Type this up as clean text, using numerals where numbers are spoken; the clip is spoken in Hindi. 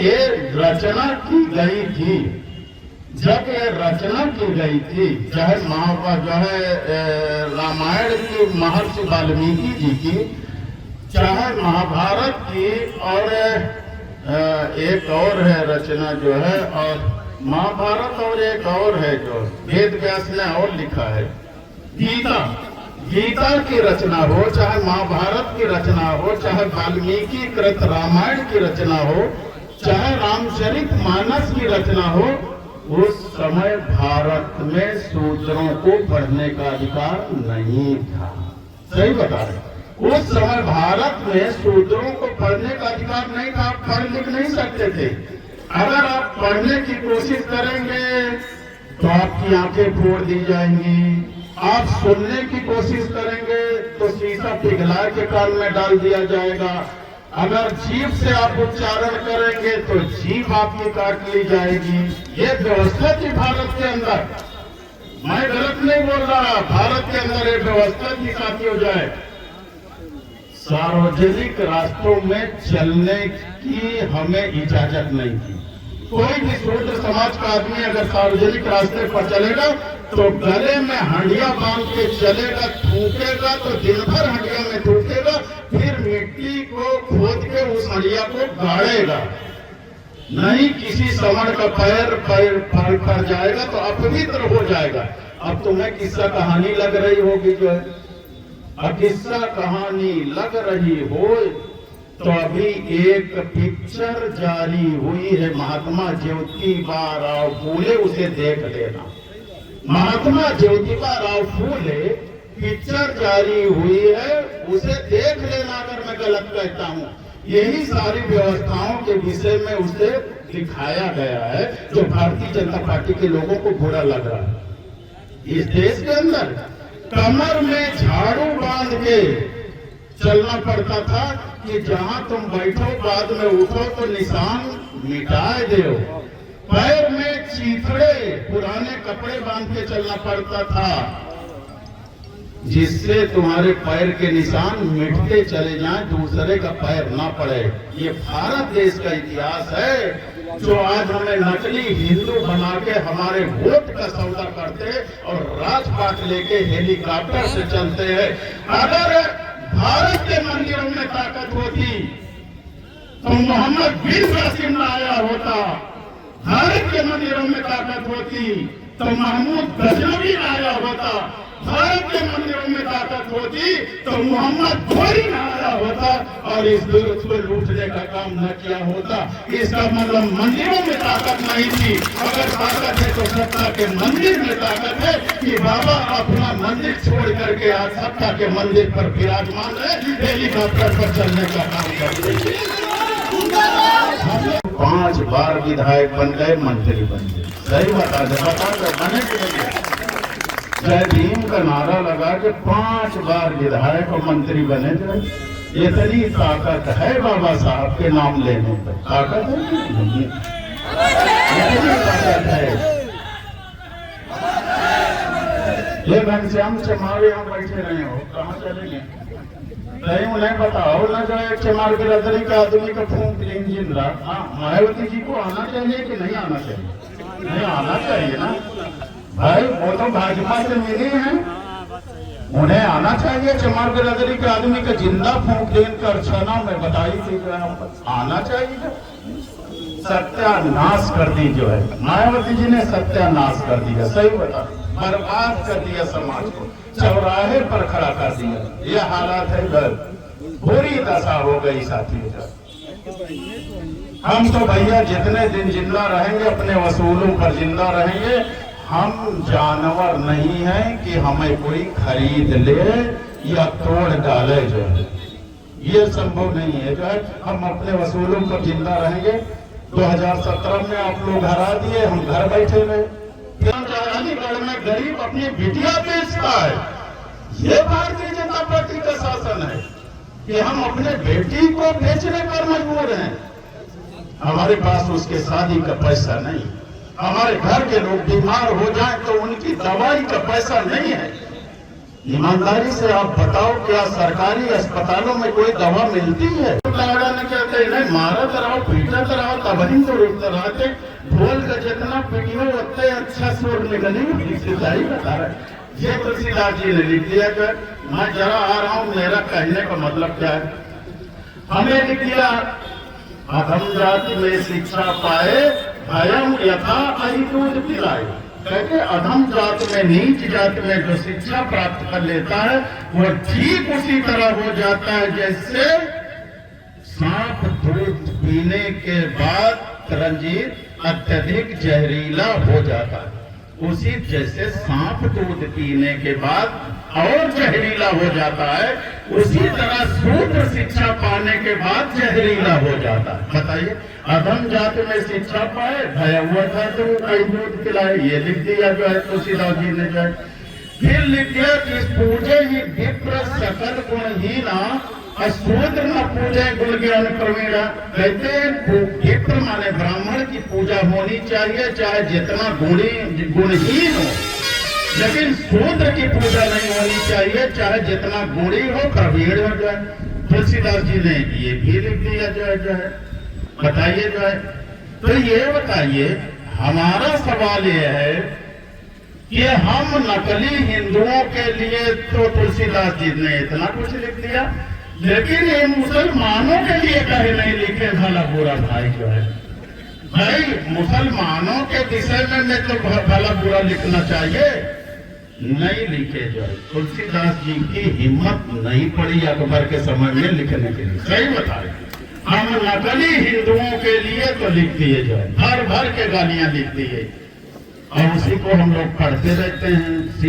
ये रचना की गई थी, जब ये रचना की गई थी, चाहे जो है रामायण की महर्षि वाल्मीकि जी की, चाहे महाभारत की, और एक और है रचना जो है, और महाभारत, और एक और है जो वेद व्यास ने और लिखा है, गीता की रचना हो, चाहे महाभारत की रचना हो, चाहे वाल्मीकि कृत रामायण की रचना हो, चाहे रामचरित मानस की रचना हो, उस समय भारत में शूद्रों को पढ़ने का अधिकार नहीं था। सही बता रहे, उस समय भारत में शूद्रों को पढ़ने का अधिकार नहीं था। आप पढ़ लिख नहीं सकते थे। अगर आप पढ़ने की कोशिश करेंगे तो आपकी आंखें फोड़ दी जाएंगी। आप सुनने की कोशिश करेंगे तो शीशा पिघला के कान में डाल दिया जाएगा। अगर जीभ से आप उच्चारण करेंगे तो जीभ आपकी काट ली जाएगी। ये व्यवस्था थी भारत के अंदर। मैं गलत नहीं बोल रहा, भारत के अंदर ये व्यवस्था थी साथियों। जाए सार्वजनिक रास्तों में चलने की हमें इजाजत नहीं थी। कोई भी शूद्र समाज का आदमी अगर सार्वजनिक रास्ते पर चलेगा तो गले में हंडिया बांध के चलेगा, थूकेगा तो दिन भर हंडिया में थूकेगा, फिर मिट्टी को खोद के उस हंडिया को गाड़ेगा। नहीं किसी समण का पैर पर जाएगा तो अपवित्र हो जाएगा। अब तुम्हें किस्सा कहानी लग रही होगी जो है, अब किस्सा कहानी लग रही हो तो अभी एक पिक्चर जारी हुई है महात्मा ज्योतिबा राव फूले, उसे देख लेना। महात्मा ज्योतिबा राव फूले पिक्चर जारी हुई है, उसे देख लेना अगर मैं गलत कहता हूँ। यही सारी व्यवस्थाओं के विषय में उसे दिखाया गया है जो भारतीय जनता पार्टी के लोगों को बुरा लग रहा है। इस देश के अंदर कमर में झाड़ू बांध के चलना पड़ता था कि जहां तुम बैठो बाद में उठो तो निशान मिटाए दो। पैर में चीथड़े पुराने कपड़े बांध के चलना पड़ता था जिससे तुम्हारे पैर के निशान मिटते चले जाएं, दूसरे का पैर ना पड़े। ये भारत देश का इतिहास है जो आज हमें नकली हिंदू बना के हमारे वोट का सौदा करते और राजपाट लेके हेलीकॉप्टर से चलते हैं। अगर भारत के मंदिरों में ताकत होती तो मोहम्मद बिन कासिम आया होता। भारत के मंदिरों में ताकत होती तो महमूद गजनवी आया होता। भारत के मंदिरों में ताकत होती तो मोहम्मद घोरी न आया होता और इस दुर्ग को लूटने का काम न किया होता। इसका मतलब मंदिरों में ताकत नहीं थी। अगर ताकत है तो सत्ता के मंदिर में ताकत है कि बाबा अपना मंदिर छोड़ करके आज सत्ता के मंदिर पर विराजमान है, हेलीकॉप्टर पर चलने का काम करते हैं। 5 बार विधायक बन गए, मंत्री बन गए। सही बता बने कि नहीं? जय भीम का नारा लगा के 5 बार विधायक और मंत्री बने थे। इतनी ताकत है बाबा साहब के नाम लेने पर। ताकत है कि नहीं? इतनी ताकत है। ये घनश्याम चमार यहाँ बैठे रहे हो, कहाँ चलेंगे? नहीं उन्हें बताओ ना, जो एक चमार बिरादरी के आदमी का फूंक जिंदा। हाँ, मायावती जी को आना चाहिए कि नहीं आना चाहिए? नहीं आना चाहिए ना भाई, वो तो भाजपा से मिली हैं, उन्हें आना चाहिए। चमार बिरादरी के आदमी का जिंदा फूंक देकर छना में बताई थी जो है, आना चाहिए। सत्यानाश कर दी जो है मायावती जी ने, सत्यानाश कर दिया। सही बता, बर्बाद कर दिया समाज को, चौराहे पर खड़ा कर दिया। ये हालात है घर, बुरी दशा हो गई साथियों का। हम तो भैया जितने दिन जिंदा रहेंगे अपने वसूलों पर जिंदा रहेंगे। हम जानवर नहीं हैं कि हमें कोई खरीद ले या तोड़ डाले जो है, ये संभव नहीं है। जो है हम अपने वसूलों पर जिंदा रहेंगे। 2017 में आप लोग हरा दिए, हम घर बैठे रहे। अलीगढ़ में गरीब अपनी बिटिया बेचता है। ये भारतीय जनता पार्टी का शासन है कि हम अपने बेटी को बेचने पर मजबूर हैं। हमारे पास उसके शादी का पैसा नहीं। हमारे घर के लोग बीमार हो जाएं तो उनकी दवाई का पैसा नहीं है। ईमानदारी से आप बताओ, क्या सरकारी अस्पतालों में कोई दवा मिलती है? नहीं मारत रहो, पीटत रहो, तब वही तो रुकते रहते, ढोल का जितना पीटियो उतना अच्छा स्वर निकलेगा, सही बता रहे। ये तुलसीदास जी ने लिख दिया। जो मैं जरा आ रहा हूं, मेरा कहने का मतलब क्या है, हमें लिख दिया अधम जाति में शिक्षा पाए, भयम यथा अहि दूध पिलाए। कहते अधम जात में, नीच जात में जो शिक्षा प्राप्त कर लेता है वो ठीक उसी तरह हो जाता है जैसे सांप दूध पीने के बाद रंजीत अत्यधिक जहरीला हो जाता है, उसी जैसे सांप दूध पीने के बाद और जहरीला हो जाता है, उसी तरह सूत्र शिक्षा पाने के बाद जहरीला हो जाता है। बताइए, अधम जात में शिक्षा पाए, भया हुआ था तो कई दूध पिलाए, ये लिख दिया जो है तुलसीदास जी ने जो है। फिर लिख दिया कि पूजे ही विप्र सकल गुणहीना, अशूद्र न पूजे गुण ज्ञान प्रवीणा। कहते हैं विप्र माने ब्राह्मण की पूजा होनी चाहिए चाहे जितना गुणहीन हो, लेकिन शूद्र की पूजा नहीं होनी चाहिए चाहे जितना गुणी हो, प्रवीण हो। जो है तुलसीदास जी ने ये भी लिख दिया जो है। बताइए जो है, तो ये बताइए, हमारा सवाल ये है कि हम नकली हिंदुओं के लिए तो तुलसीदास जी ने इतना कुछ लिख दिया, लेकिन ये मुसलमानों के लिए कहे नहीं लिखे भला बुरा। भाई जो है, भाई मुसलमानों के विषय में तो भला बुरा लिखना चाहिए, नहीं लिखे जो है। तुलसीदास जी की हिम्मत नहीं पड़ी अकबर के समय में लिखने के लिए, सही बता रहे। हम नकली हिंदुओं के लिए तो लिख दिए जो है, भर भर के गालियां लिख दिए, और उसी को हम लोग पढ़ते रहते हैं।